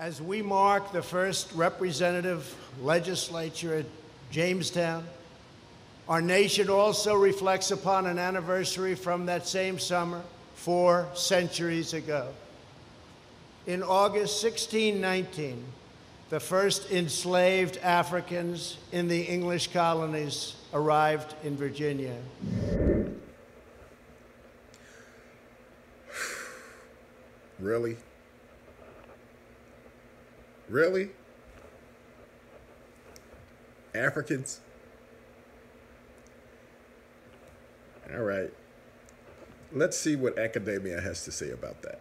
As we mark the first representative legislature at Jamestown, our nation also reflects upon an anniversary from that same summer 4 centuries ago. In August 1619, the first enslaved Africans in the English colonies arrived in Virginia. Really? Really? Africans? All right. Let's see what academia has to say about that.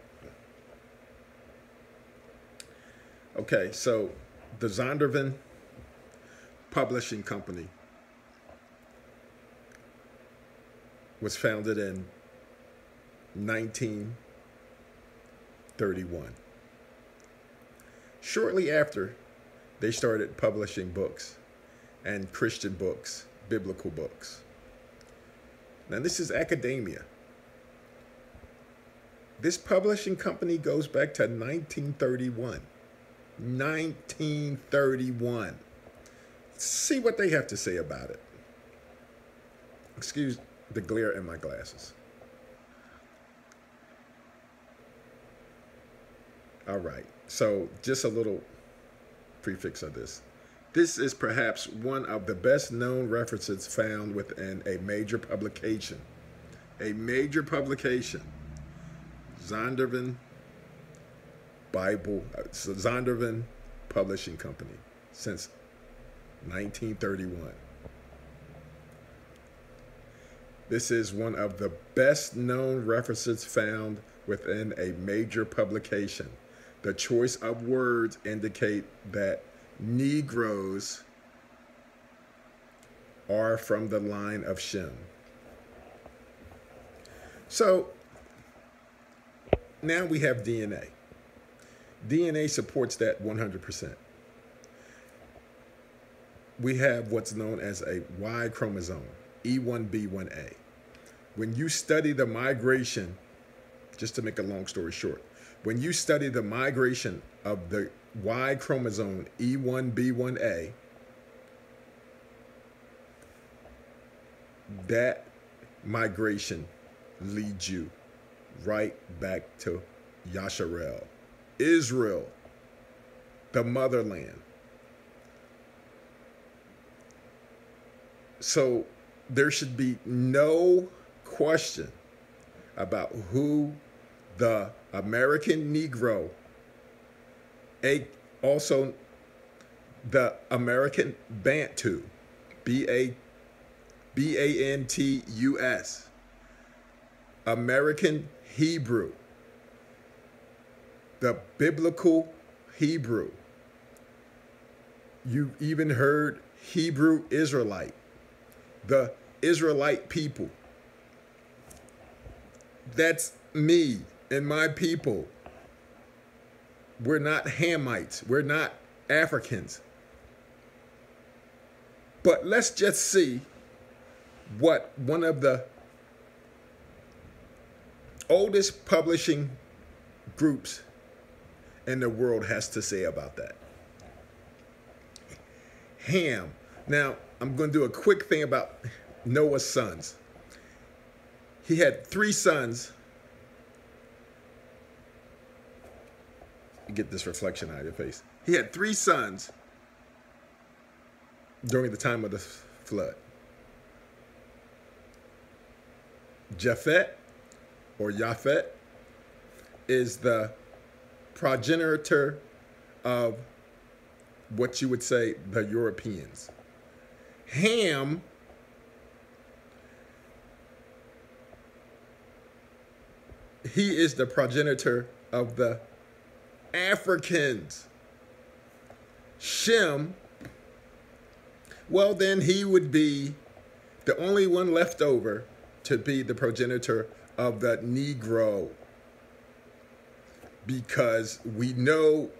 Okay, so the Zondervan Publishing Company was founded in 1931. Shortly after, they started publishing books, and Christian books, biblical books. Now, this is academia. This publishing company goes back to 1931. 1931. See what they have to say about it. Excuse the glare in my glasses. All right, so just a little prefix of this. This is perhaps one of the best known references found within a major publication. A major publication. Zondervan Zondervan Publishing Company since 1931. This is one of the best known references found within a major publication. The choice of words indicate that Negroes are from the line of Shem. So now we have DNA. DNA supports that 100%. We have what's known as a Y chromosome, E1B1A. When you study the migration, just to make a long story short, when you study the migration of the Y chromosome, E1B1A, that migration leads you right back to Yasharel, Israel, the motherland. So there should be no question about who the American Negro, also the American Bantu, B-A-N-T-U-S, American Hebrew, the biblical Hebrew. You even heard Hebrew Israelite, the Israelite people. That's me and my people. We're not Hamites. We're not Africans. But let's just see what one of the oldest publishing groups in the world has to say about that. Ham. Now, I'm going to do a quick thing about Noah's sons. He had 3 sons. Get this reflection out of your face. He had 3 sons during the time of the flood. Japhet, or Japhet, is the progenitor of what you would say the Europeans. Ham he is the progenitor of the Africans. Shem, well, then he would be the only one left over to be the progenitor of the Negro, because we know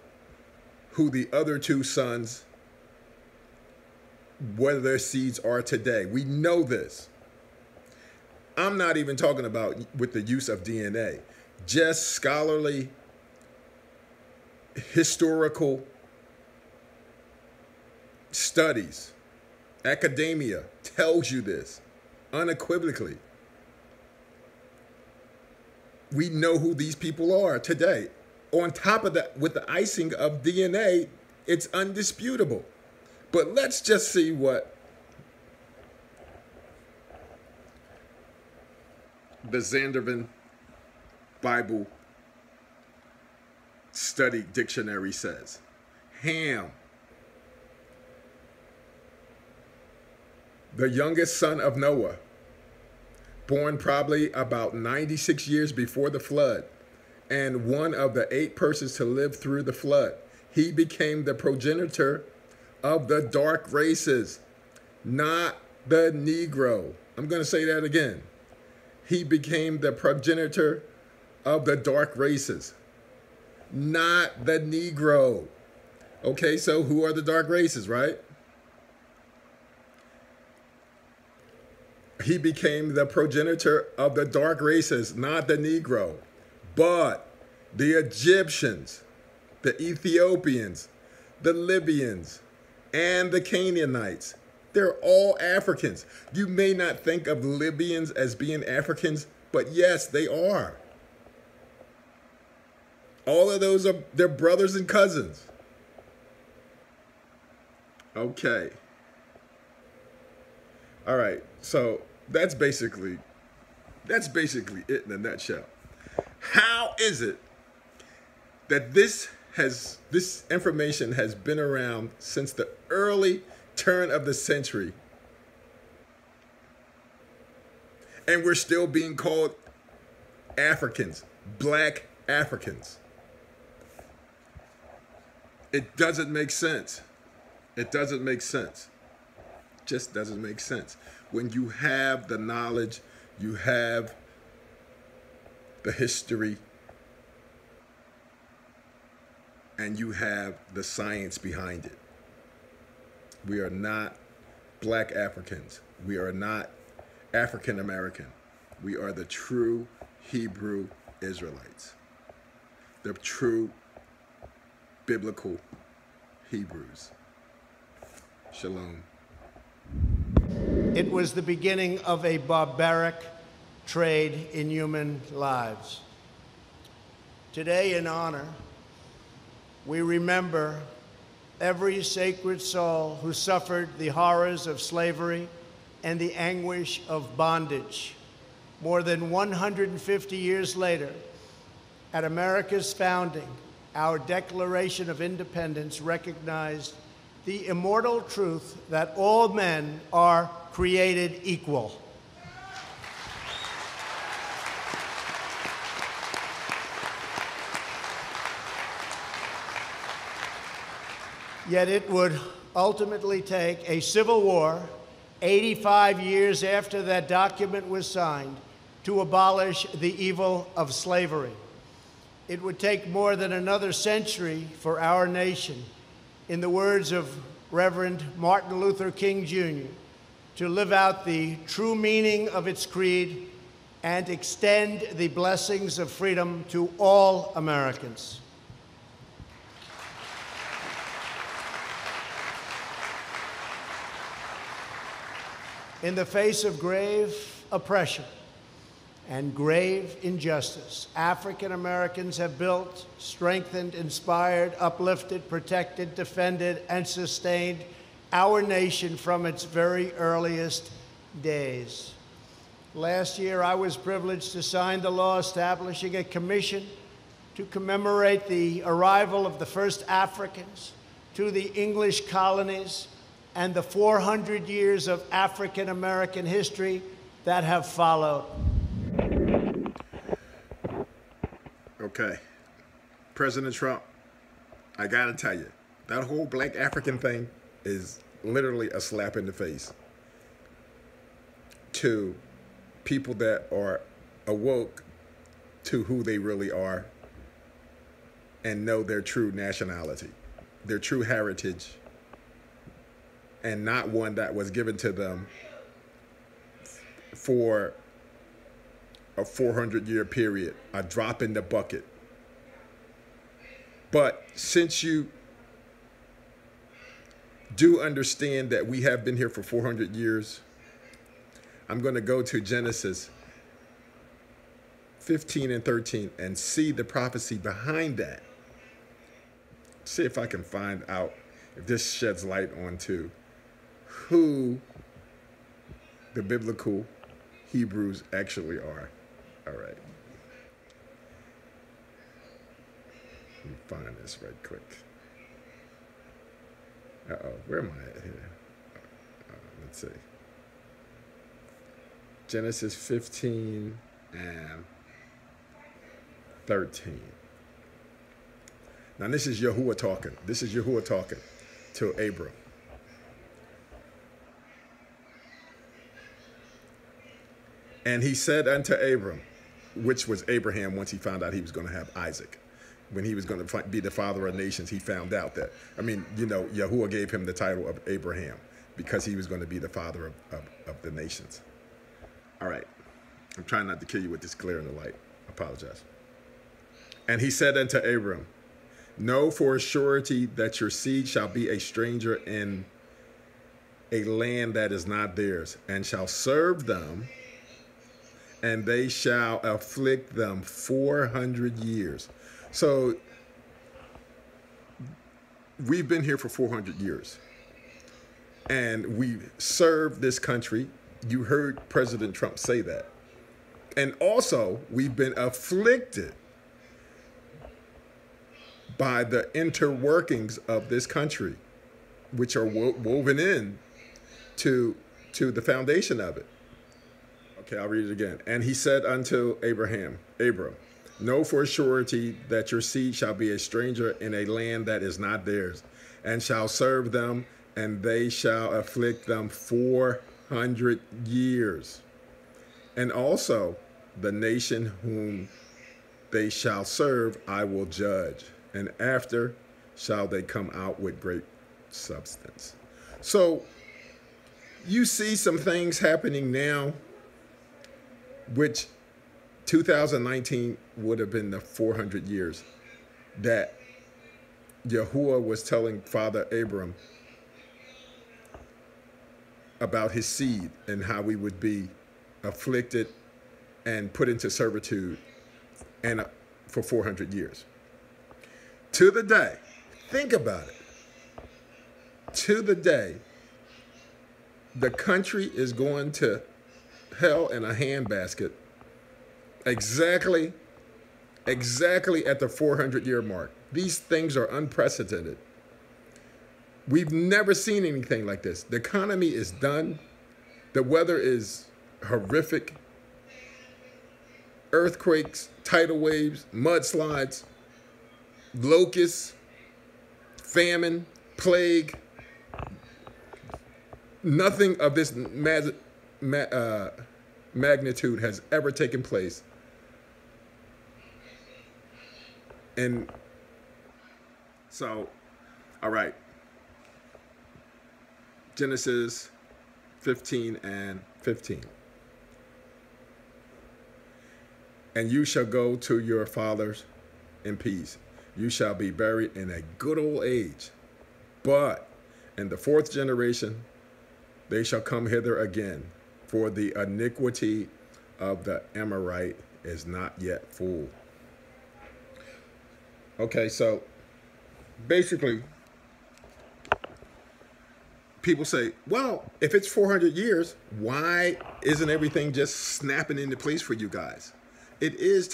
who the other 2 sons, whether their seeds are today. We know this. I'm not even talking about with the use of DNA, just scholarly historical studies, academia tells you this unequivocally. We know who these people are today. On top of that, with the icing of DNA, it's undisputable. But let's just see what the Zandervan Bible Study Dictionary says. Ham, the youngest son of Noah, born probably about 96 years before the flood, and one of the 8 persons to live through the flood. He became the progenitor of the dark races, not the Negro. I'm going to say that again. He became the progenitor of the dark races, not the Negro. Okay, so who are the dark races, right? He became the progenitor of the dark races, not the Negro. But the Egyptians, the Ethiopians, the Libyans, and the Canaanites, they're all Africans. You may not think of Libyans as being Africans, but yes, they are. All of those are their brothers and cousins. Okay. All right. So that's basically it in a nutshell. How is it that this information has been around since the early turn of the century, and we're still being called Africans, black Africans? It doesn't make sense. It doesn't make sense. Just doesn't make sense. When you have the knowledge, you have the history, and you have the science behind it. We are not black Africans. We are not African American. We are the true Hebrew Israelites, the true biblical Hebrews. Shalom. It was the beginning of a barbaric trade in human lives. Today, in honor, we remember every sacred soul who suffered the horrors of slavery and the anguish of bondage. More than 150 years later, at America's founding, our Declaration of Independence recognized the immortal truth that all men are created equal. Yet it would ultimately take a civil war 85 years after that document was signed to abolish the evil of slavery. It would take more than another century for our nation, in the words of Reverend Martin Luther King Jr., to live out the true meaning of its creed and extend the blessings of freedom to all Americans. In the face of grave oppression and grave injustice, African Americans have built, strengthened, inspired, uplifted, protected, defended, and sustained our nation from its very earliest days. Last year, I was privileged to sign the law establishing a commission to commemorate the arrival of the first Africans to the English colonies and the 400 years of African American history that have followed. Okay. President Trump, I gotta tell you, that whole black African thing is literally a slap in the face to people that are awoke to who they really are and know their true nationality, their true heritage, and not one that was given to them for a 400-year period, a drop in the bucket. But since you do understand that we have been here for 400 years, I'm going to go to Genesis 15 and 13 and see the prophecy behind that. See if I can find out if this sheds light onto who the biblical Hebrews actually are. All right. Let me find this right quick. Uh-oh, where am I at here? Let's see. Genesis 15 and 13. Now this is Yahuwah talking. This is Yahuwah talking to Abram. And he said unto Abram, which was Abraham once he found out he was going to have Isaac. When he was going to be the father of nations, he found out that, Yahuwah gave him the title of Abraham because he was going to be the father of the nations. All right. I'm trying not to kill you with this glare in the light. I apologize. And he said unto Abram, know for a surety that your seed shall be a stranger in a land that is not theirs, and shall serve them, and they shall afflict them 400 years. So we've been here for 400 years, and we've served this country. You heard President Trump say that. And also, we've been afflicted by the interworkings of this country, which are woven in to the foundation of it. Okay, I'll read it again. And he said unto Abram, know for a surety that your seed shall be a stranger in a land that is not theirs, and shall serve them, and they shall afflict them 400 years. And also the nation whom they shall serve I will judge, and after shall they come out with great substance. So you see some things happening now, which 2019 would have been the 400 years that Yahuwah was telling Father Abram about his seed and how we would be afflicted and put into servitude and for 400 years. To the day, think about it, to the day, the country is going to hell in a handbasket exactly at the 400-year mark. These things are unprecedented. We've never seen anything like this. The economy is done. The weather is horrific. Earthquakes, tidal waves, mudslides, locusts, famine, plague. Nothing of this magnitude has ever taken place. And so, all right. Genesis 15 and 15. And you shall go to your fathers in peace. You shall be buried in a good old age. But in the fourth generation, they shall come hither again, for the iniquity of the Amorite is not yet full. Okay, so basically, people say, well, if it's 400 years, why isn't everything just snapping into place for you guys? It is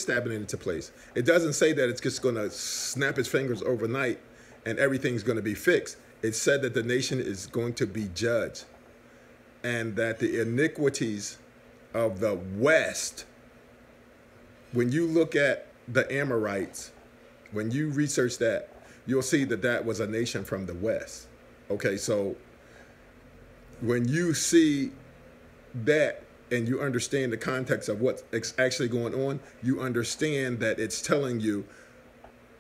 snapping into place. It doesn't say that it's just going to snap its fingers overnight and everything's going to be fixed. It said that the nation is going to be judged, and that the iniquities of the West, when you look at the Amorites, when you research that, you'll see that that was a nation from the West. Okay, so when you see that and you understand the context of what's actually going on, you understand that it's telling you,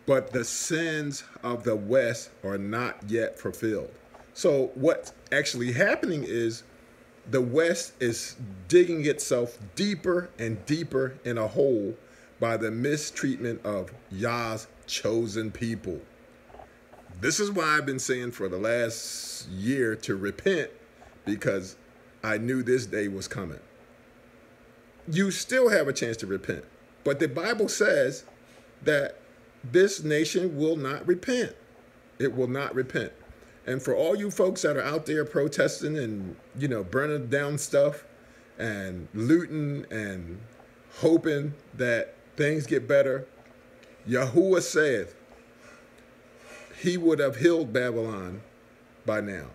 but the sins of the West are not yet fulfilled. So what's actually happening is the West is digging itself deeper and deeper in a hole by the mistreatment of Yah's chosen people. This is why I've been saying for the last year to repent, because I knew this day was coming. You still have a chance to repent, but the Bible says that this nation will not repent. It will not repent. And for all you folks that are out there protesting and, burning down stuff and looting and hoping that things get better, Yahuwah saith he would have healed Babylon by now.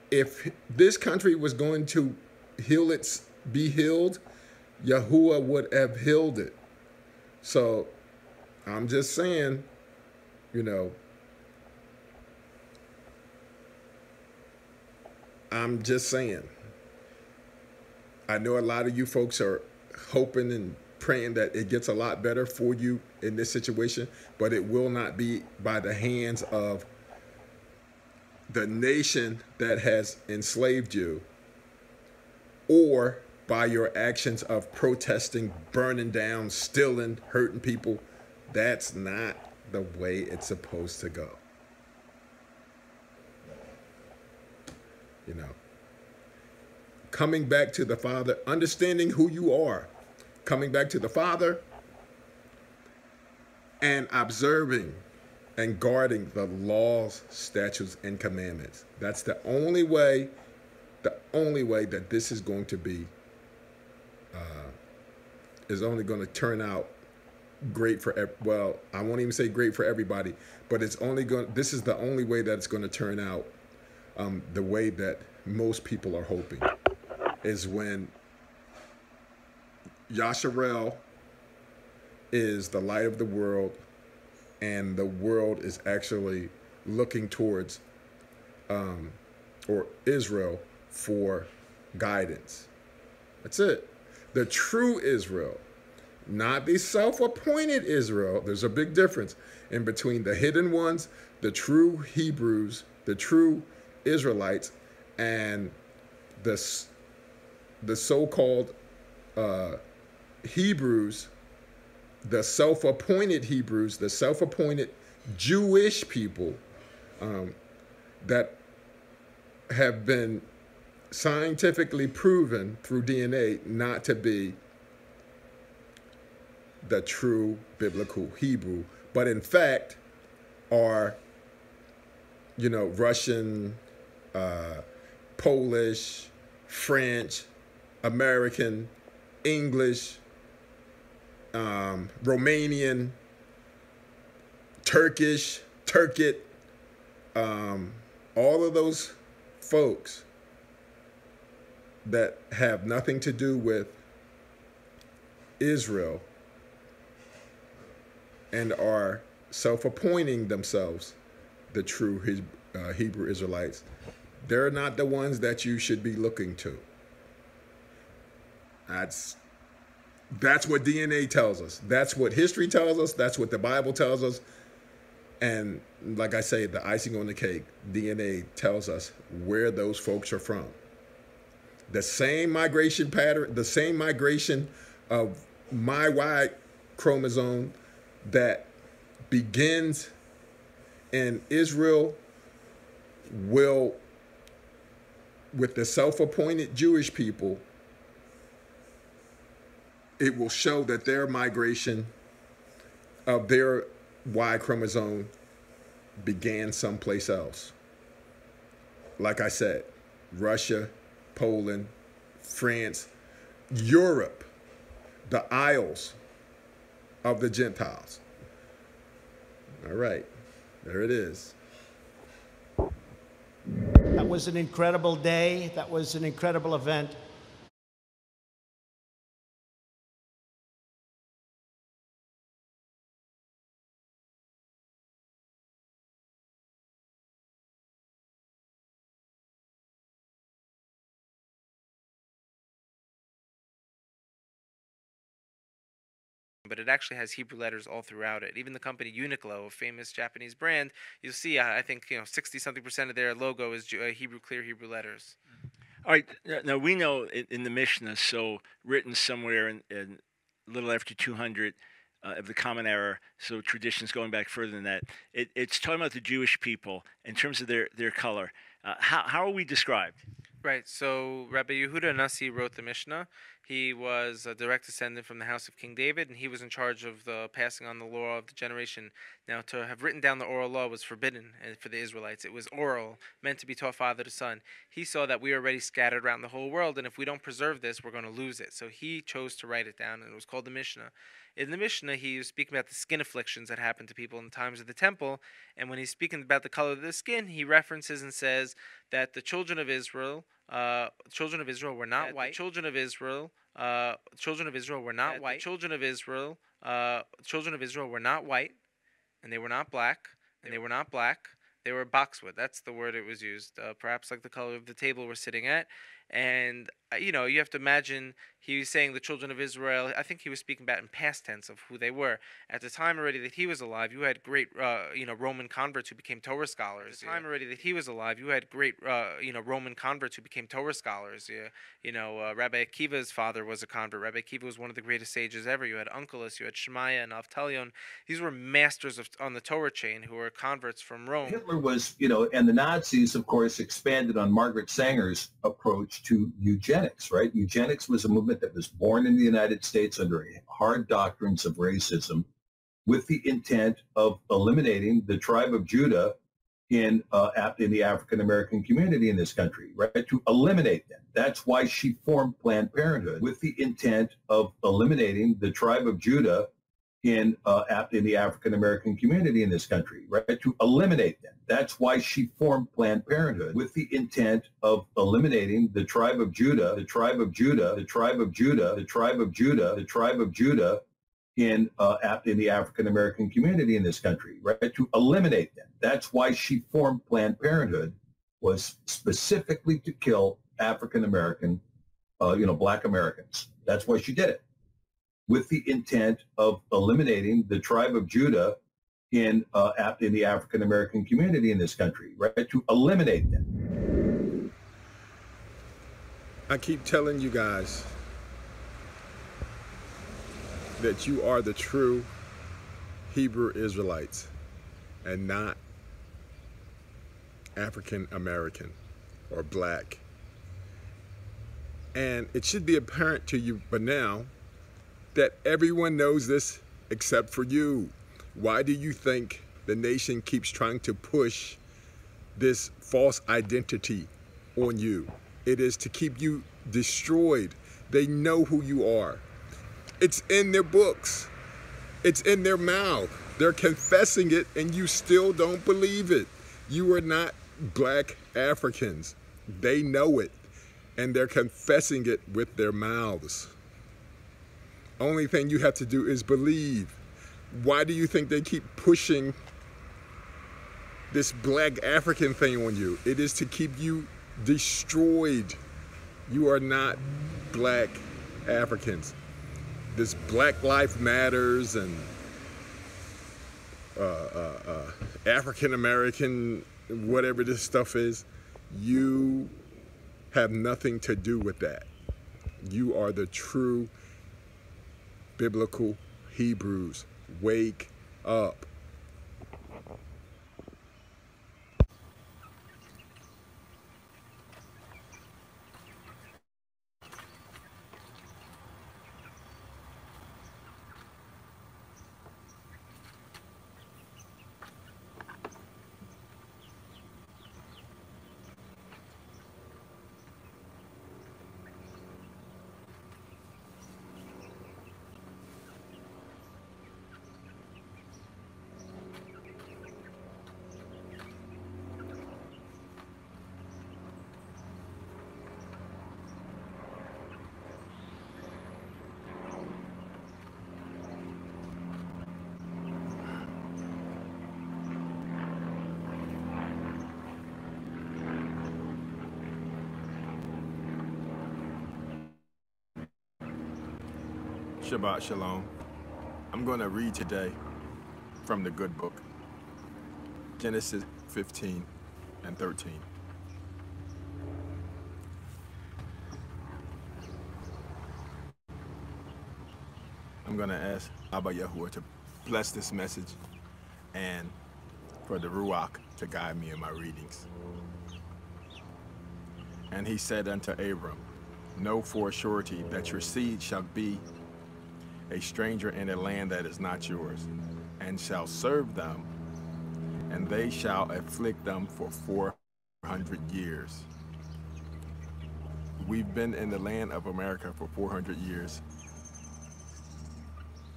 If this country was going to be healed, Yahuwah would have healed it. So I'm just saying, I'm just saying. I know a lot of you folks are hoping and praying that it gets a lot better for you in this situation, but it will not be by the hands of the nation that has enslaved you, or by your actions of protesting, burning down, stealing, hurting people. That's not the way it's supposed to go. Coming back to the Father, understanding who you are, coming back to the Father, and observing and guarding the laws, statutes, and commandments. That's the only way that this is going to be, is only going to turn out great for, well, I won't even say great for everybody, but this is the only way that it's going to turn out the way that most people are hoping, is when Yasharel is the light of the world, and the world is actually looking towards or Israel for guidance. That's it. The true Israel, not the self-appointed Israel. There's a big difference in between the hidden ones, the true Hebrews, the true Israelites, and the so-called Hebrews, the self-appointed Hebrews, the self-appointed Jewish people that have been scientifically proven through DNA not to be the true biblical Hebrew, but in fact are, Russian, Polish, French, American, English, Romanian, Turkish, Turkic, all of those folks that have nothing to do with Israel and are self-appointing themselves the true Hebrew Israelites, they're not the ones that you should be looking to. That's what DNA tells us. That's what history tells us. That's what the Bible tells us. And like I say, the icing on the cake, DNA tells us where those folks are from. The same migration pattern, the same migration of my Y chromosome that begins in Israel will, with the self-appointed Jewish people, it will show that their migration of their Y chromosome began someplace else. Like I said, Russia, Poland, France, Europe, the Isles of the Gentiles. All right, there it is. That was an incredible day. That was an incredible event. But it actually has Hebrew letters all throughout it. Even the company Uniqlo, a famous Japanese brand, you'll see, I think, 60-something% of their logo is Hebrew, clear Hebrew letters. All right. Now we know in the Mishnah, so written somewhere in a little after 200, of the Common Era, so traditions going back further than that. It's talking about the Jewish people in terms of their color. How are we described? Right. So Rabbi Yehuda Nasi wrote the Mishnah. He was a direct descendant from the house of King David, and he was in charge of the passing on the law of the generation. Now, to have written down the oral law was forbidden for the Israelites. It was oral, meant to be taught father to son. He saw that we are already scattered around the whole world, and if we don't preserve this, we're going to lose it. So he chose to write it down, and it was called the Mishnah. In the Mishnah, he was speaking about the skin afflictions that happened to people in the times of the temple, and when he's speaking about the color of the skin, he references and says that the children of Israel were not white. Children of Israel were not white. Children of Israel were not white, and they were not black, and they were not black. They were boxwood. That's the word it was used. Perhaps like the color of the table we're sitting at. And you have to imagine he was saying the children of Israel. I think he was speaking about in past tense of who they were at the time already that he was alive. You had great, Roman converts who became Torah scholars. At the time already that he was alive, you had great, Roman converts who became Torah scholars. Rabbi Akiva's father was a convert. Rabbi Akiva was one of the greatest sages ever. You had Onkelos, you had Shemaiah and Avtalion. These were masters on the Torah chain who were converts from Rome. Hitler was, and the Nazis, of course, expanded on Margaret Sanger's approach to eugenics, right? Eugenics was a movement that was born in the United States under hard doctrines of racism with the intent of eliminating the tribe of Judah in the African-American community in this country, right? To eliminate them. That's why she formed Planned Parenthood with the intent of eliminating the tribe of Judah in the African-American community in this country, right? To eliminate them. That's why she formed Planned Parenthood with the intent of eliminating the tribe of Judah, the tribe of Judah, the tribe of Judah, the tribe of Judah, the tribe of Judah in the African-American community in this country, right? To eliminate them. That's why she formed Planned Parenthood, was specifically to kill African-American, Black Americans. That's why she did it, with the intent of eliminating the tribe of Judah in the African-American community in this country, right? To eliminate them. I keep telling you guys that you are the true Hebrew Israelites and not African American or black. And it should be apparent to you by now that everyone knows this except for you. Why do you think the nation keeps trying to push this false identity on you? It is to keep you destroyed. They know who you are. It's in their books. It's in their mouth. They're confessing it, and you still don't believe it. You are not black Africans. They know it, and they're confessing it with their mouths. Only thing you have to do is believe. Why do you think they keep pushing this black African thing on you? It is to keep you destroyed. You are not black Africans. This Black Lives Matters and African American, whatever this stuff is, you have nothing to do with that. You are the true biblical Hebrews. Wake up. Shabbat Shalom. I'm going to read today from the good book, Genesis 15 and 13. I'm going to ask Abba Yahuwah to bless this message and for the Ruach to guide me in my readings. And he said unto Abram, know for a surety that your seed shall be a stranger in a land that is not yours, and shall serve them, and they shall afflict them for 400 years. We've been in the land of America for 400 years.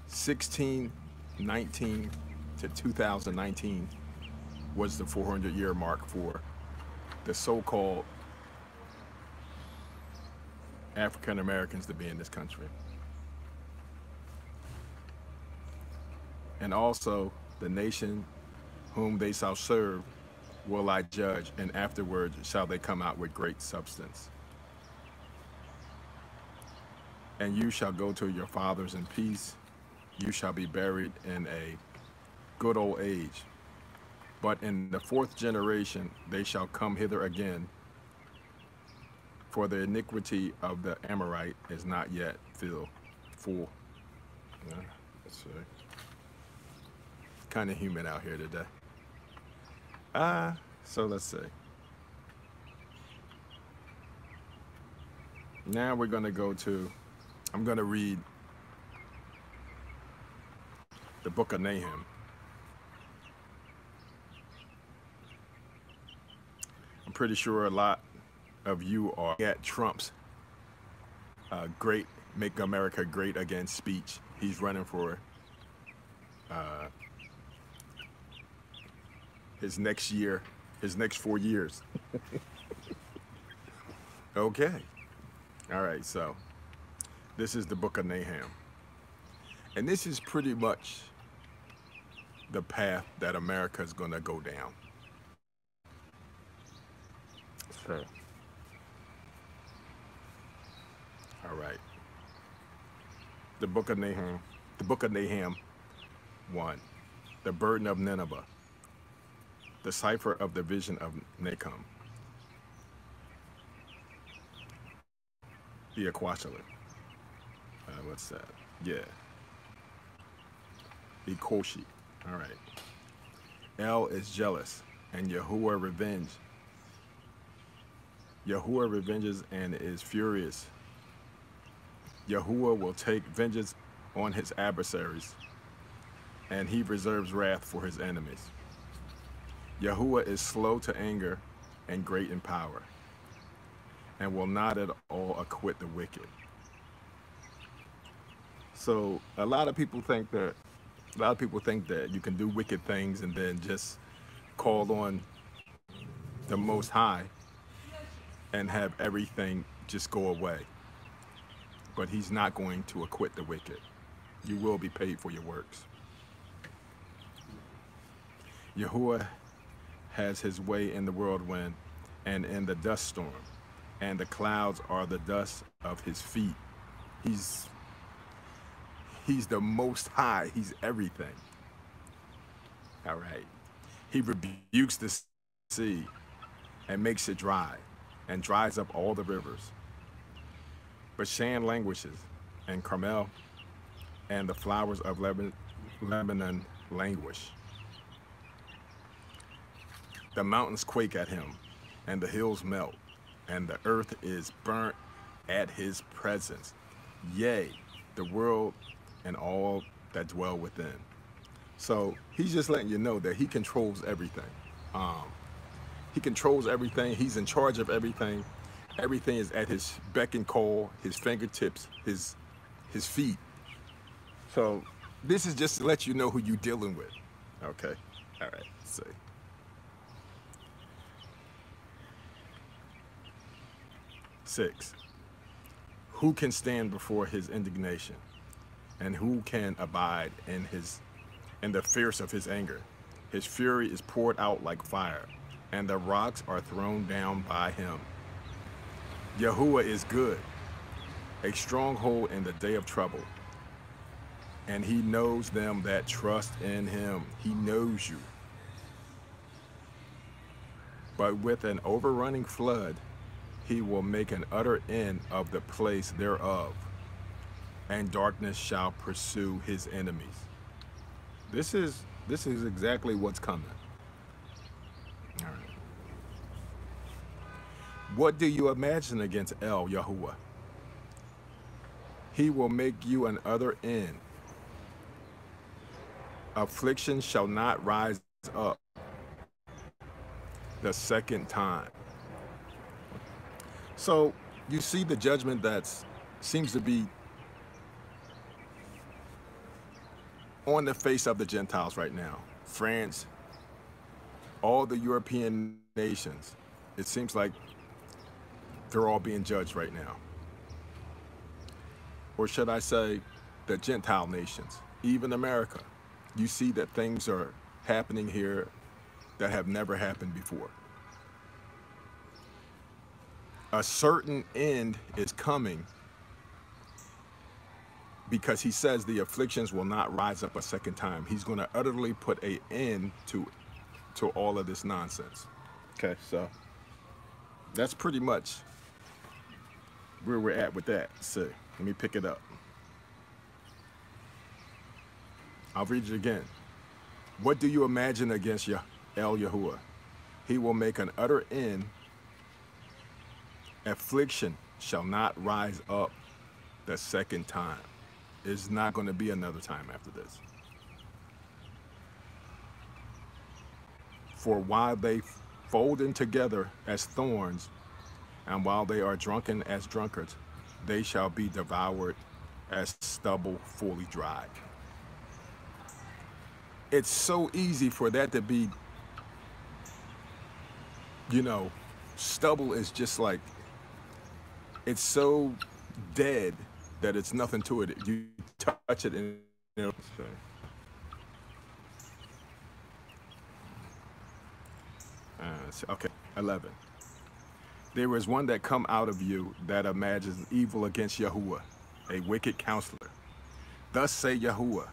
1619 to 2019 was the 400-year mark for the so-called African Americans to be in this country. And also, the nation whom they shall serve will I judge, and afterwards shall they come out with great substance. And you shall go to your fathers in peace. You shall be buried in a good old age. But in the fourth generation they shall come hither again, for the iniquity of the Amorite is not yet full. Yeah, that's right. Kind of humid out here today. So let's see. Now we're going to go to, I'm going to read the book of Nahum. I'm pretty sure a lot of you are at Trump's great Make America Great Again speech. He's running for his next 4 years. Okay. All right, so this is the book of Nahum. And this is pretty much the path that America is going to go down. So, all right. The book of Nahum 1. The burden of Nineveh. The cipher of the vision of Nahum. The Aquashalik. What's that? Yeah. The Koshi. All right. El is jealous, and Yahuwah revenge. Yahuwah revenges and is furious. Yahuwah will take vengeance on his adversaries, and he reserves wrath for his enemies. Yahuwah is slow to anger and great in power, and will not at all acquit the wicked. So a lot of people think that you can do wicked things and then just call on the Most High and have everything just go away. But he's not going to acquit the wicked. You will be paid for your works. Yahuwah has his way in the whirlwind and in the dust storm, and the clouds are the dust of his feet. He's the Most High. He's everything. All right. He rebukes the sea and makes it dry and dries up all the rivers. Bashan languishes, and Carmel and the flowers of Lebanon languish. The mountains quake at him, and the hills melt, and the earth is burnt at his presence. Yea, the world and all that dwell within. So he's just letting you know that he controls everything. He controls everything. He's in charge of everything. Everything is at his beck and call, his fingertips, his feet. So this is just to let you know who you're dealing with. Okay. All right. Let's see. Six. Who can stand before his indignation, and who can abide in the fierce of his anger? His fury is poured out like fire, and the rocks are thrown down by him. Yahuwah is good, a stronghold in the day of trouble, and he knows them that trust in him. He knows you. But with an overrunning flood, he will make an utter end of the place thereof. and darkness shall pursue his enemies. This is exactly what's coming. All right. What do you imagine against El Yahuwah? He will make you an other end. Affliction shall not rise up the second time. So you see the judgment that seems to be on the face of the Gentiles right now. France, all the European nations, it seems like they're all being judged right now. Or should I say, the Gentile nations, even America. You see that things are happening here that have never happened before. A certain end is coming because he says the afflictions will not rise up a second time. He's going to utterly put an end to all of this nonsense. Okay, so that's pretty much where we're at with that. So let me pick it up. I'll read it again. What do you imagine against El Yahuwah? He will make an utter end. Affliction shall not rise up the second time. It's not going to be another time after this. For while they fold in together as thorns, and while they are drunken as drunkards, they shall be devoured as stubble fully dried. It's so easy for that to be, stubble is just like, it's so dead that it's nothing to it. You touch it and okay, 11. There is one that come out of you that imagines evil against Yahuwah, a wicked counselor. Thus say Yahuwah,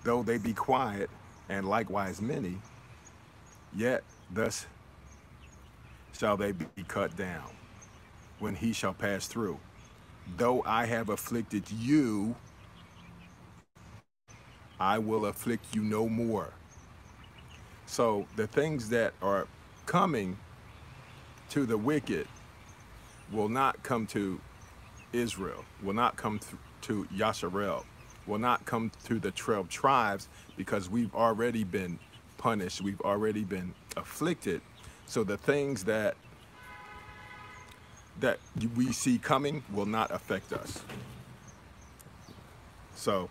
though they be quiet, and likewise many, yet thus shall they be cut down, when he shall pass through. Though I have afflicted you, I will afflict you no more. So the things that are coming to the wicked will not come to Israel, will not come to Yasharel, will not come to the 12 tribes, because we've already been punished, we've already been afflicted. So the things that we see coming will not affect us. So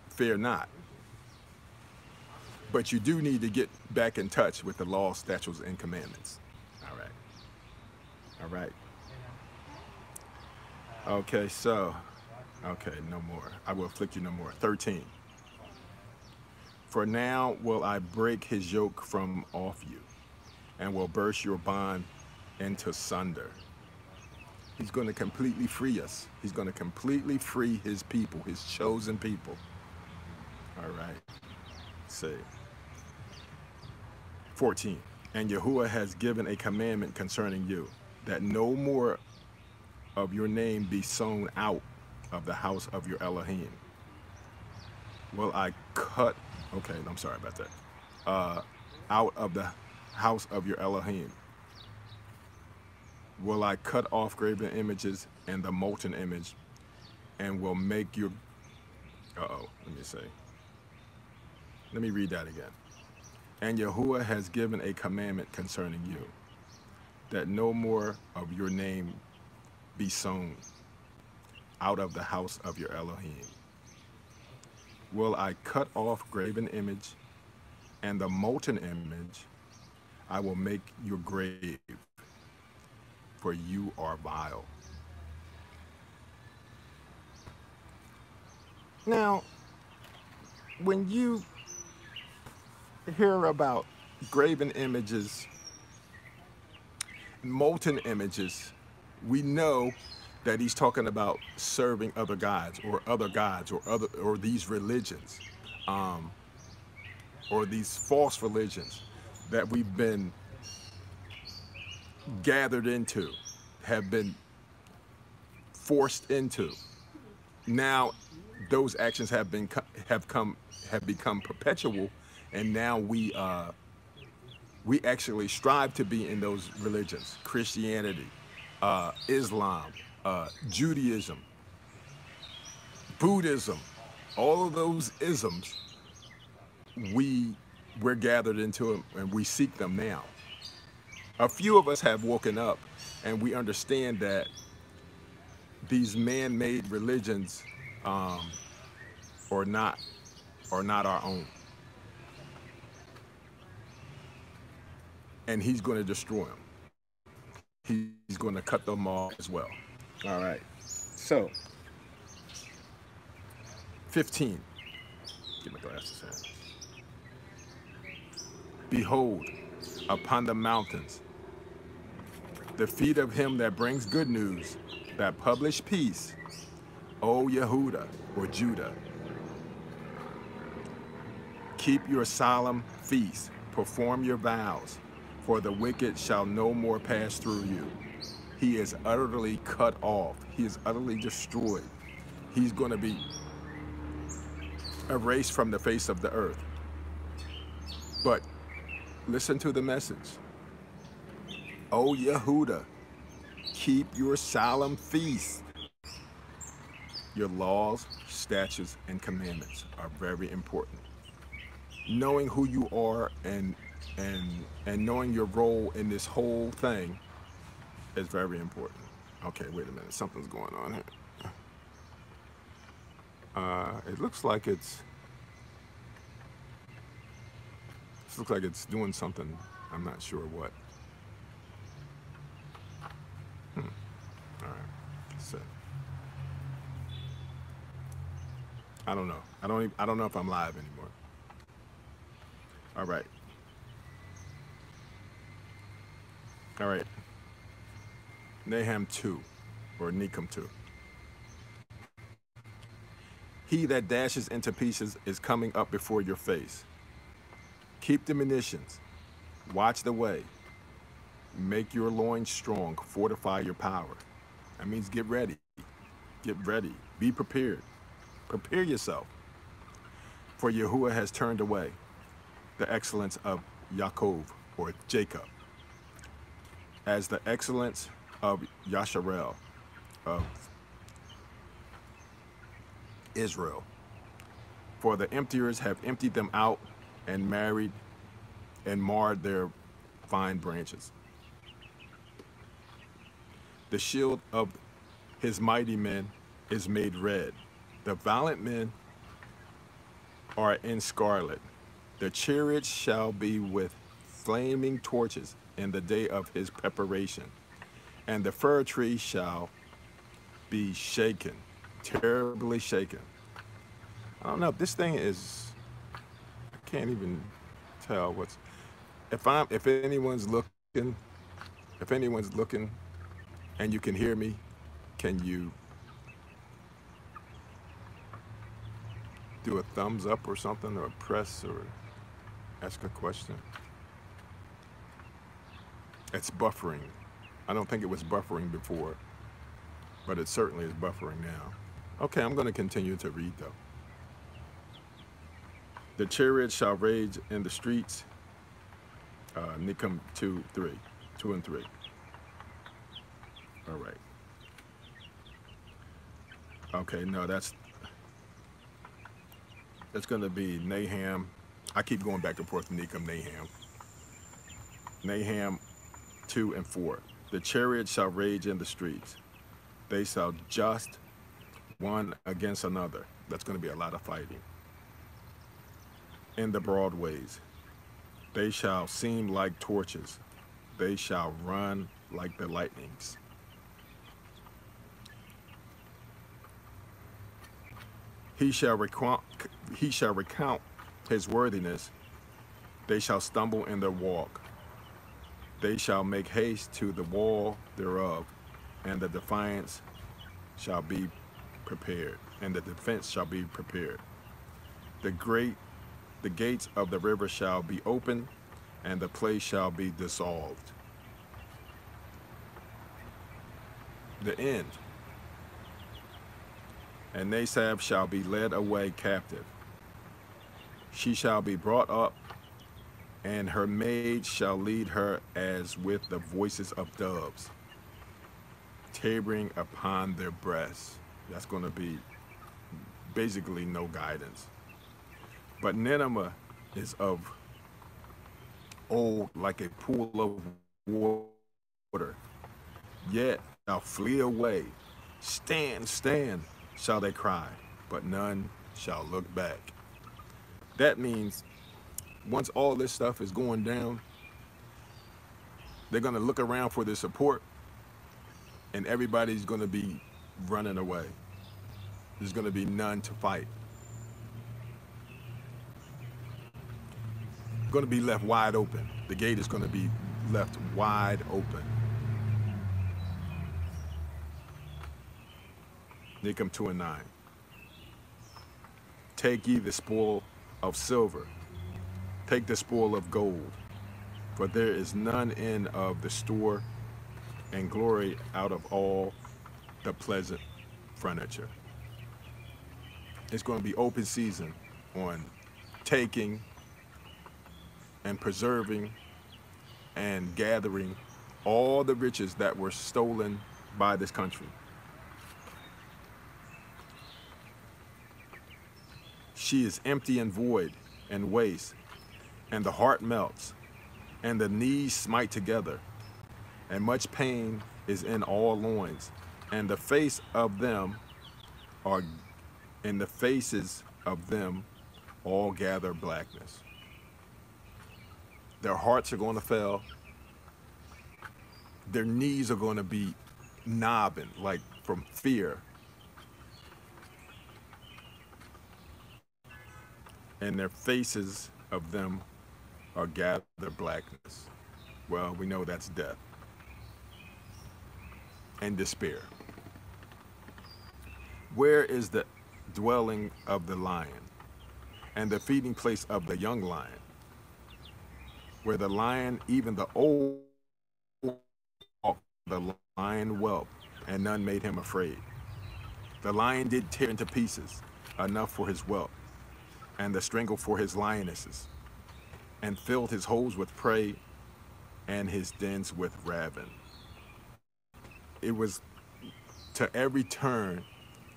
fear not. But you do need to get back in touch with the law, statutes, and commandments. All right. Okay, so, no more. I will afflict you no more. 13. For now will I break his yoke from off you, and will burst your bond into sunder. He's going to completely free us. He's going to completely free his people, his chosen people. All right. Let's see. 14. And Yahuwah has given a commandment concerning you, that no more of your name be sown out of the house of your Elohim. Will I cut, okay, I'm sorry about that. Out of the house of your Elohim. Will I cut off graven images and the molten image, and will make your, let me read that again. And Yahuwah has given a commandment concerning you, that no more of your name be sown out of the house of your Elohim. Will I cut off graven image and the molten image, I will make your grave, for you are vile. Now, when you hear about graven images, molten images, we know that he's talking about serving other gods or these religions, or these false religions that we've been gathered into, have been forced into. Now, those actions have become perpetual, and now we actually strive to be in those religions: Christianity, Islam, Judaism, Buddhism, all of those isms. We're gathered into them, and we seek them now. A few of us have woken up, and we understand that these man-made religions are not our own, and he's going to destroy them. He's going to cut them off as well. All right. So, 15. Get my glasses in. Behold, upon the mountains, the feet of him that brings good news, that publish peace, O Yehuda, or Judah. Keep your solemn feasts, perform your vows, for the wicked shall no more pass through you. He is utterly cut off. He is utterly destroyed. He's going to be erased from the face of the earth. But listen to the message. O Yehuda, keep your solemn feasts. Your laws, statutes, and commandments are very important. Knowing who you are and knowing your role in this whole thing is very important. Okay, wait a minute. Something's going on here. It looks like it's doing something. I'm not sure what. All right. So, I don't know. I don't know if I'm live anymore. All right. All right. Nahum 2, or Nahum 2. He that dashes into pieces is coming up before your face. Keep the munitions. Watch the way. Make your loins strong. Fortify your power. That means get ready. Get ready. Be prepared. Prepare yourself. For Yahuwah has turned away the excellence of Yaakov, or Jacob, as the excellence of Yasharel, of Israel. For the emptiers have emptied them out and married and marred their fine branches. The shield of his mighty men is made red. The valiant men are in scarlet. The chariots shall be with flaming torches in the day of his preparation. And the fir tree shall be shaken, terribly shaken. I don't know if this thing is, I can't even tell what's, if anyone's looking and you can hear me, can you do a thumbs up or something, or press, or ask a question? It's buffering. I don't think it was buffering before, but it certainly is buffering now. Okay, I'm going to continue to read though. The chariots shall rage in the streets. Nahum 2 and 3. All right. Okay, no, that's going to be Nahum. I keep going back and forth, Nahum. Nahum 2 and 4. The chariots shall rage in the streets. They shall just one against another. That's going to be a lot of fighting. In the broad ways. They shall seem like torches. They shall run like the lightnings. He shall recount his worthiness. They shall stumble in their walk. They shall make haste to the wall thereof, and the defiance shall be prepared, and the defense shall be prepared. The gates of the river shall be opened, and the place shall be dissolved. The end. and Nasab shall be led away captive. She shall be brought up, and her maids shall lead her as with the voices of doves, tabering upon their breasts. That's going to be basically no guidance. But Nineveh is of old like a pool of water, yet shall flee away. Stand, stand, shall they cry, but none shall look back. That means once all this stuff is going down, they're going to look around for their support, and everybody's going to be running away. There's going to be none to fight. Going to be left wide open. The gate is going to be left wide open. Nahum 2 and 9. Take ye the spoil of silver, take the spoil of gold, for there is none in of the store, and glory out of all the pleasant furniture. It's going to be open season on taking and preserving and gathering all the riches that were stolen by this country. She is empty and void and waste, and the heart melts, and the knees smite together, and much pain is in all loins, and the face of them are, and the faces of them all gather blackness. Their hearts are going to fail. Their knees are going to be knobbing, like from fear. And their faces of them are gather blackness. Well, we know that's death and despair. Where is the dwelling of the lion and the feeding place of the young lion? Where the lion, even the old, the lion whelped, and none made him afraid. The lion did tear into pieces, enough for his whelp, and the strangle for his lionesses, and filled his holes with prey, and his dens with ravin. It was to every turn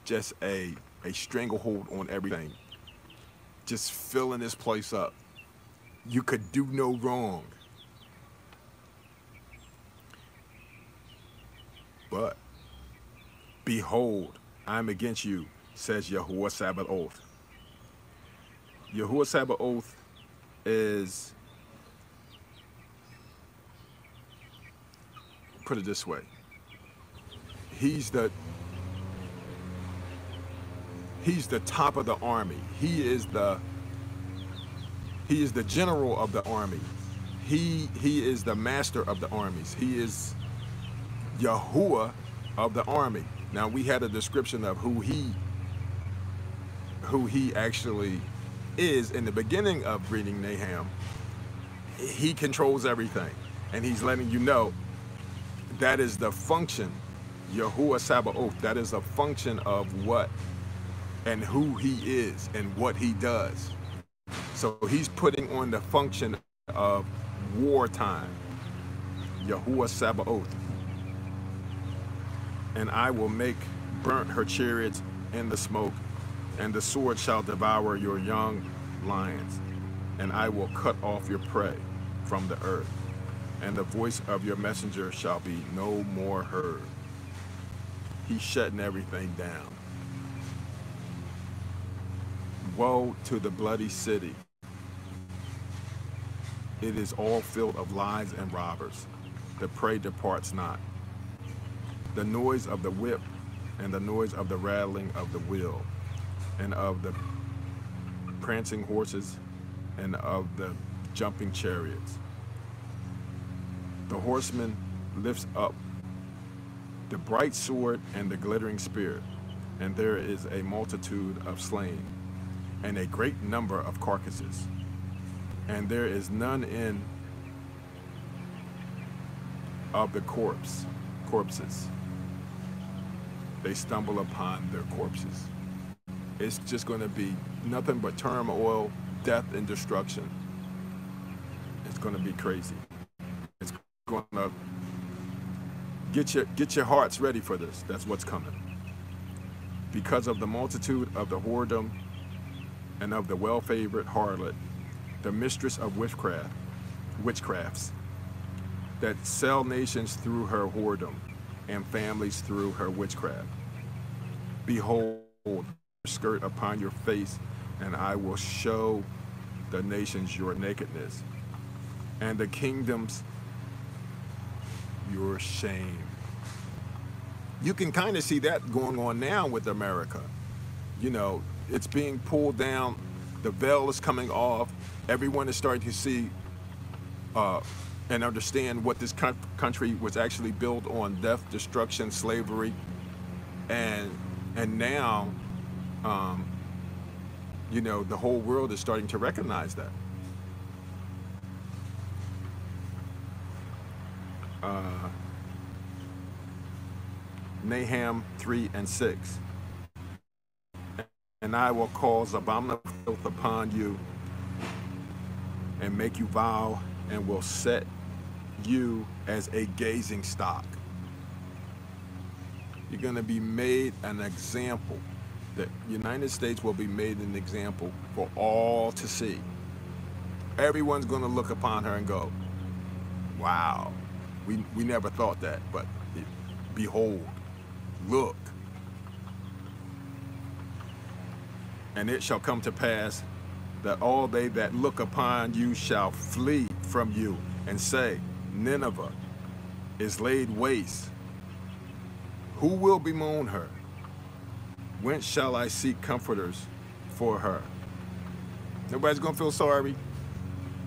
just a stranglehold on everything, just filling this place up. You could do no wrong. But behold, I'm against you, says Yahuwah Sabaoth. Yahuwah Sabaoth is, put it this way, he's the top of the army. He is the general of the army. He is the master of the armies. He is Yahuwah of the army. Now, we had a description of who he actually is in the beginning of reading Nahum. He controls everything, and he's letting you know that is the function, Yahuwah Sabaoth. That is a function of what and who he is and what he does. So he's putting on the function of wartime, Yahuwah Sabaoth. And I will make burnt her chariots in the smoke, and the sword shall devour your young lions, and I will cut off your prey from the earth, and the voice of your messenger shall be no more heard. He's shutting everything down. Woe to the bloody city. It is all filled of lies and robbers. The prey departs not. The noise of the whip and the noise of the rattling of the wheel and of the prancing horses and of the jumping chariots. The horseman lifts up the bright sword and the glittering spear, and there is a multitude of slain and a great number of carcasses, and there is none in of the corpses. They stumble upon their corpses. it's just going to be nothing but turmoil, death, and destruction. It's going to be crazy. It's going to get your hearts ready for this. That's what's coming. Because of the multitude of the whoredom and of the well-favored harlot, the mistress of witchcrafts, that sell nations through her whoredom and families through her witchcraft. Behold, your skirt upon your face, and I will show the nations your nakedness, and the kingdoms your shame. You can kind of see that going on now with America. You know, it's being pulled down, the veil is coming off, everyone is starting to see and understand what this country was actually built on: death, destruction, slavery, and now, you know, the whole world is starting to recognize that. Nahum 3:6. And I will cause abominable filth upon you, and make you vow, and will set you as a gazing stock. You're going to be made an example. The United States will be made an example for all to see. Everyone's going to look upon her and go, wow, we never thought that, but behold, look. And it shall come to pass that all they that look upon you shall flee from you, and say, Nineveh is laid waste. Who will bemoan her? Whence shall I seek comforters for her? Nobody's going to feel sorry.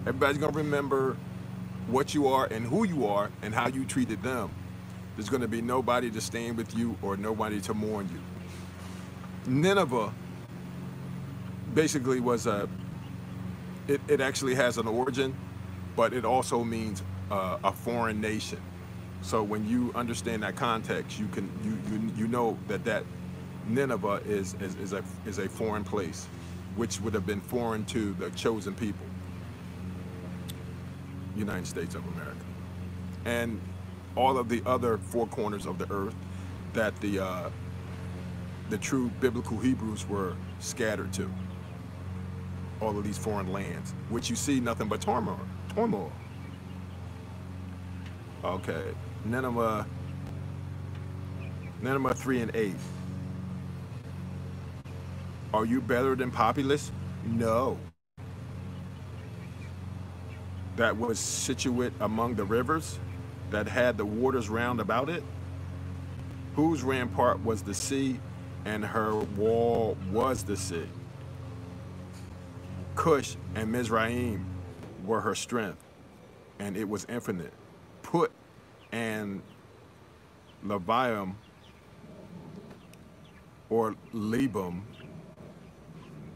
Everybody's going to remember what you are and who you are and how you treated them. There's going to be nobody to stand with you or nobody to mourn you. Nineveh basically was it actually has an origin, but it also means a foreign nation. So when you understand that context, you know that Nineveh is a foreign place, which would have been foreign to the chosen people, United States of America, and all of the other four corners of the earth that the true biblical Hebrews were scattered to. All of these foreign lands, which you see nothing but turmoil. Okay, Nineveh 3:8. Are you better than Populus? No. That was situate among the rivers, that had the waters round about it, whose rampart was the sea, and her wall was the sea. Cush and Mizraim were her strength, and it was infinite. Put and Levium or Lebum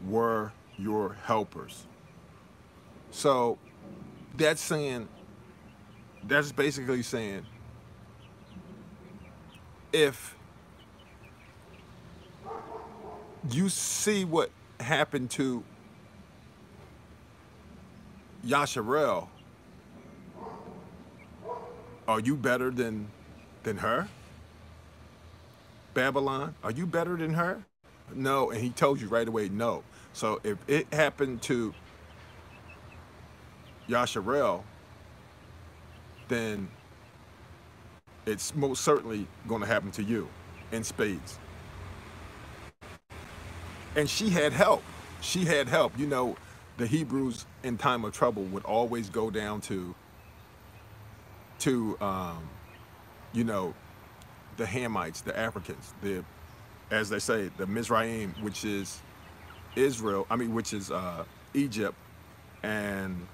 were your helpers. So that's basically saying, if you see what happened to Yasharel, are you better than her? Babylon, are you better than her? No, and he told you right away, no. So if it happened to Yasharel, then it's most certainly going to happen to you in spades. And she had help. She had help. You know, the Hebrews in time of trouble would always go down to you know, the Hamites, the Africans, as they say, the Mizraim, which is which is Egypt, and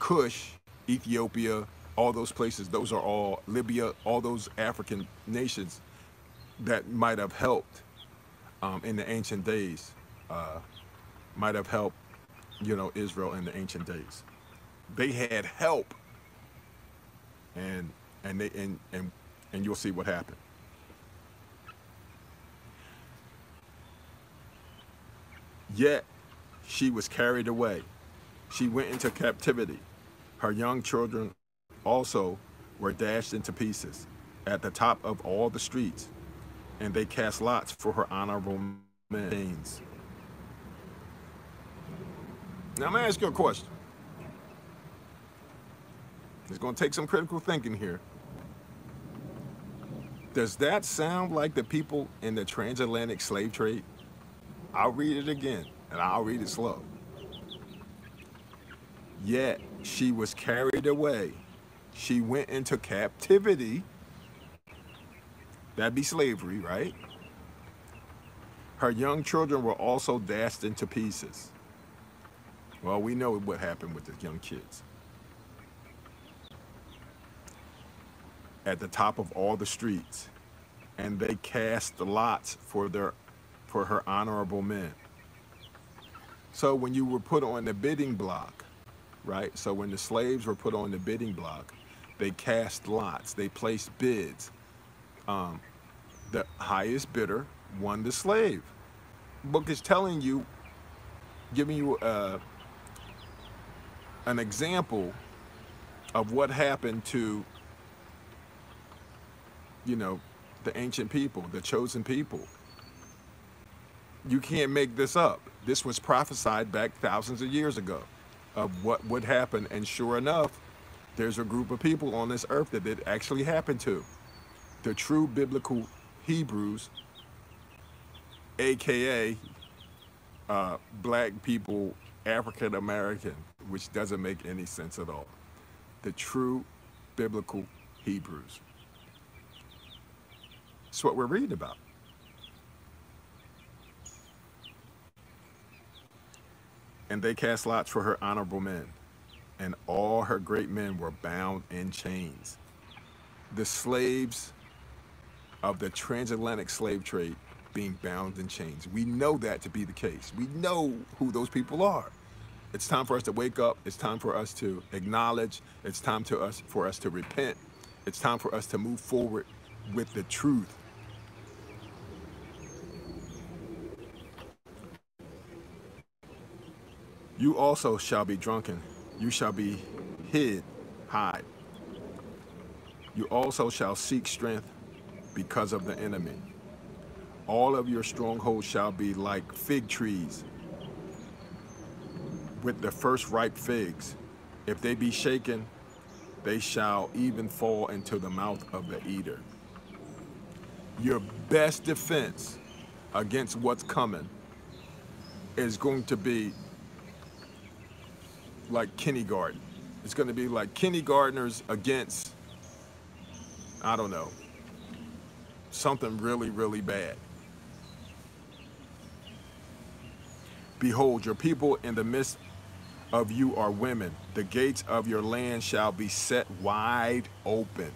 Cush, Ethiopia, all those places. Those are all Libya, all those African nations that might have helped in the ancient days, might have helped, you know, Israel in the ancient days. They had help, and you'll see what happened. Yet she was carried away. She went into captivity. Her young children also were dashed into pieces at the top of all the streets, and they cast lots for her honorable names. Now, I'm going to ask you a question. It's going to take some critical thinking here. Does that sound like the people in the transatlantic slave trade? I'll read it again, and I'll read it slow. Yet she was carried away. She went into captivity. That'd be slavery, right? Her young children were also dashed into pieces. Well, we know what happened with the young kids. At the top of all the streets, and they cast lots for her honorable men. So when you were put on the bidding block, right? So when the slaves were put on the bidding block, they cast lots, they placed bids. The highest bidder won the slave. Book is telling you, giving you an example of what happened to, you know, the ancient people, the chosen people. You can't make this up. This was prophesied back thousands of years ago of what would happen, and sure enough, there's a group of people on this earth that it actually happened to. The true biblical Hebrews, aka black people, African American, which doesn't make any sense at all. The true biblical Hebrews. That's what we're reading about. And they cast lots for her honorable men, and all her great men were bound in chains. The slaves of the transatlantic slave trade being bound in chains. We know that to be the case. We know who those people are. It's time for us to wake up. It's time for us to acknowledge. It's time for us to repent. It's time for us to move forward with the truth. You also shall be drunken. You shall be hide. You also shall seek strength because of the enemy. All of your strongholds shall be like fig trees with the first ripe figs. If they be shaken, they shall even fall into the mouth of the eater. Your best defense against what's coming is going to be like kindergarten. It's going to be like kindergartners against, I don't know, something really, really bad. Behold, your people in the midst of you are women. The gates of your land shall be set wide open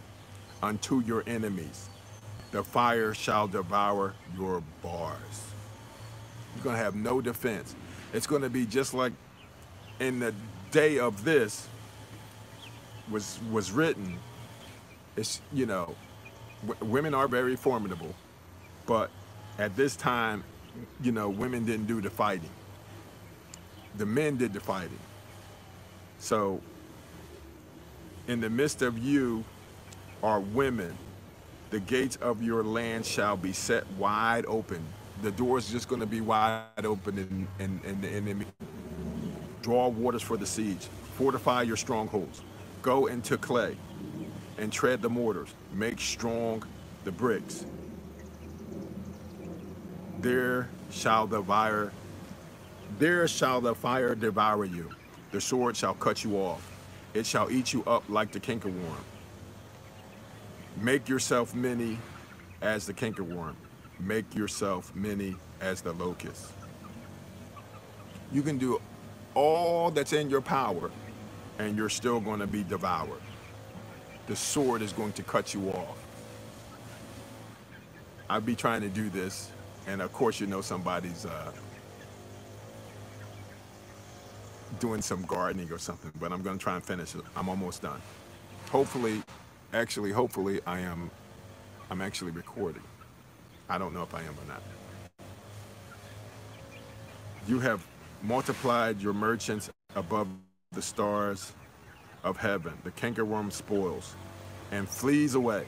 unto your enemies. The fire shall devour your bars. You're going to have no defense. It's going to be just like in the day of this was written. It's, you know, women are very formidable, but at this time, you know, women didn't do the fighting. The men did the fighting. So in the midst of you are women. The gates of your land shall be set wide open. The door's just going to be wide open, and the enemy. Draw waters for the siege. Fortify your strongholds. Go into clay and tread the mortars. Make strong the bricks. There shall the fire devour you. The sword shall cut you off. It shall eat you up like the cankerworm. Make yourself many as the cankerworm. Make yourself many as the locust. You can do all that's in your power, and you're still going to be devoured. The sword is going to cut you off. I'd be trying to do this, and of course, you know, somebody's doing some gardening or something, but I'm going to try and finish it. I'm almost done. Hopefully, I'm actually recording. I don't know if I am or not. You have multiplied your merchants above the stars of heaven. The cankerworm spoils and flees away.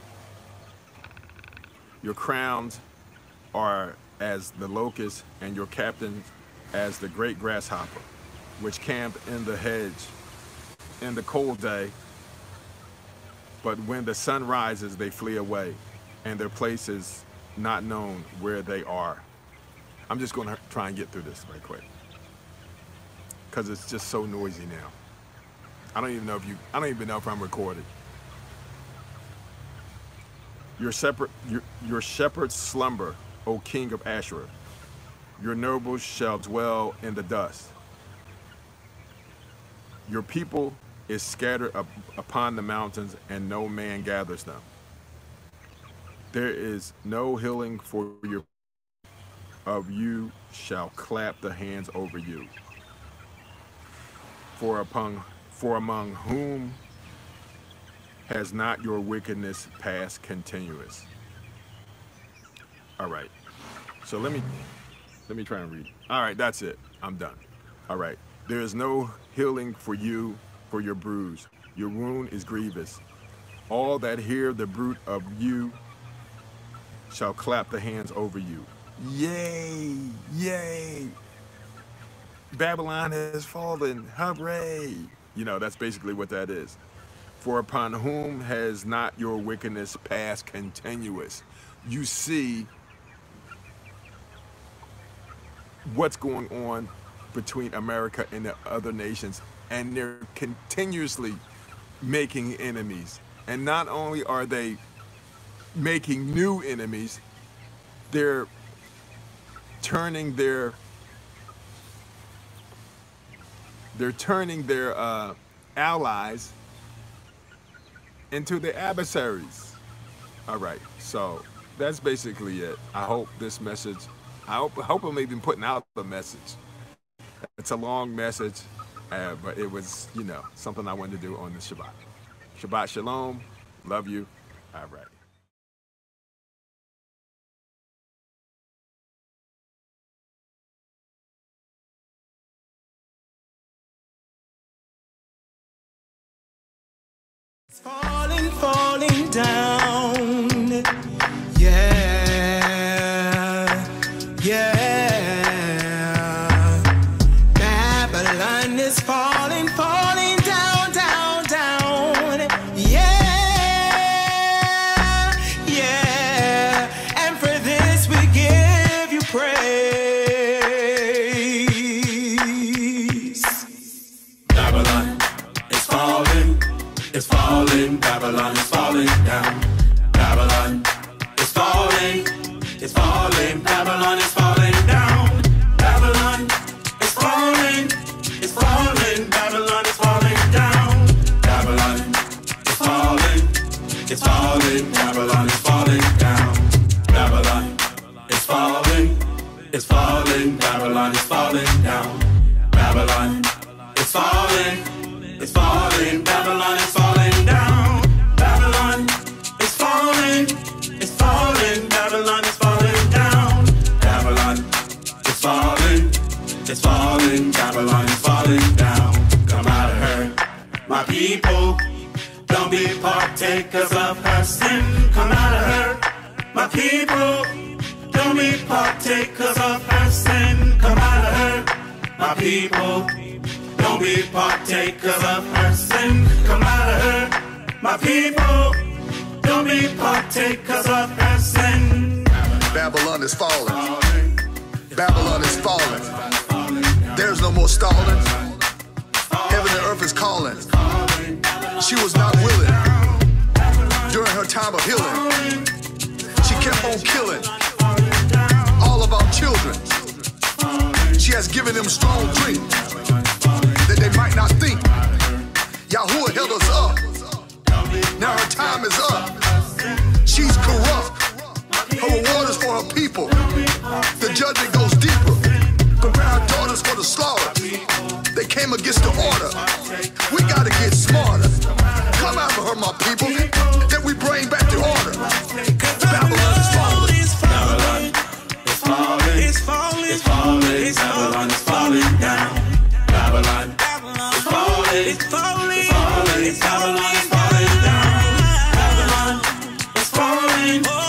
Your crowns are as the locust, and your captains as the great grasshopper, which camp in the hedge in the cold day, but when the sun rises, they flee away, and their place is not known where they are. I'm just going to try and get through this right quick, because it's just so noisy now. I don't even know if I'm recorded. Your shepherds slumber, O king of Asherah. Your nobles shall dwell in the dust. Your people is scattered upon the mountains, and no man gathers them. There is no healing for your of you shall clap the hands over you. For among whom has not your wickedness passed continuous? All right. So let me try and read. All right, that's it. I'm done. All right. There is no healing for you for your bruise. Your wound is grievous. All that hear the bruit of you shall clap the hands over you. Yay! Yay! Babylon has fallen. Hooray! You know, that's basically what that is. For upon whom has not your wickedness passed continuous? You see what's going on between America and the other nations, and they're continuously making enemies. And not only are they making new enemies, they're turning their allies into their adversaries. All right, so that's basically it. I hope this message, I hope I'm even putting out the message. It's a long message, but it was, you know, something I wanted to do on the Shabbat. Shabbat Shalom. Love you. All right. It's falling, falling down. Yeah, yeah. Babylon is falling, falling down, down, down. Yeah, yeah. And for this we give you praise. Babylon is falling. It's falling, Babylon is falling down. Babylon is falling, it's falling, Babylon is falling down. Babylon is falling, it's falling, Babylon is falling down. Babylon is falling, it's falling, Babylon is falling down. Babylon is falling, it's falling, Babylon is falling down. Babylon is falling. It's falling, Babylon is falling down. Babylon is falling, it's falling, Babylon is falling down. Babylon is falling, it's falling, Babylon is falling down. Come out of her, my people, don't be partakers of her sin. Come out of her, my people, don't be partakers of her sin. Come out of her, my people, don't be partakers of her sin. Come out of her, my people. Don't be partakers of her sin. Babylon is falling. Babylon is falling. There's no more stalling. Heaven and earth is calling. She was not willing. During her time of healing, she kept on killing all of our children. She has given them strong drink that they might not think. Yahuwah held us up. Now her time is up. She's corrupt. Her reward is for her people. The judgment goes deeper. Prepare our daughters for the slaughter. They came against the order. We gotta get smarter. Come after her, my people. Then we bring back the order. Babylon is falling. Babylon is falling. is falling. It's falling. Babylon is falling down. Babylon is falling. It's falling. It's falling. Babylon is falling down. Babylon is falling.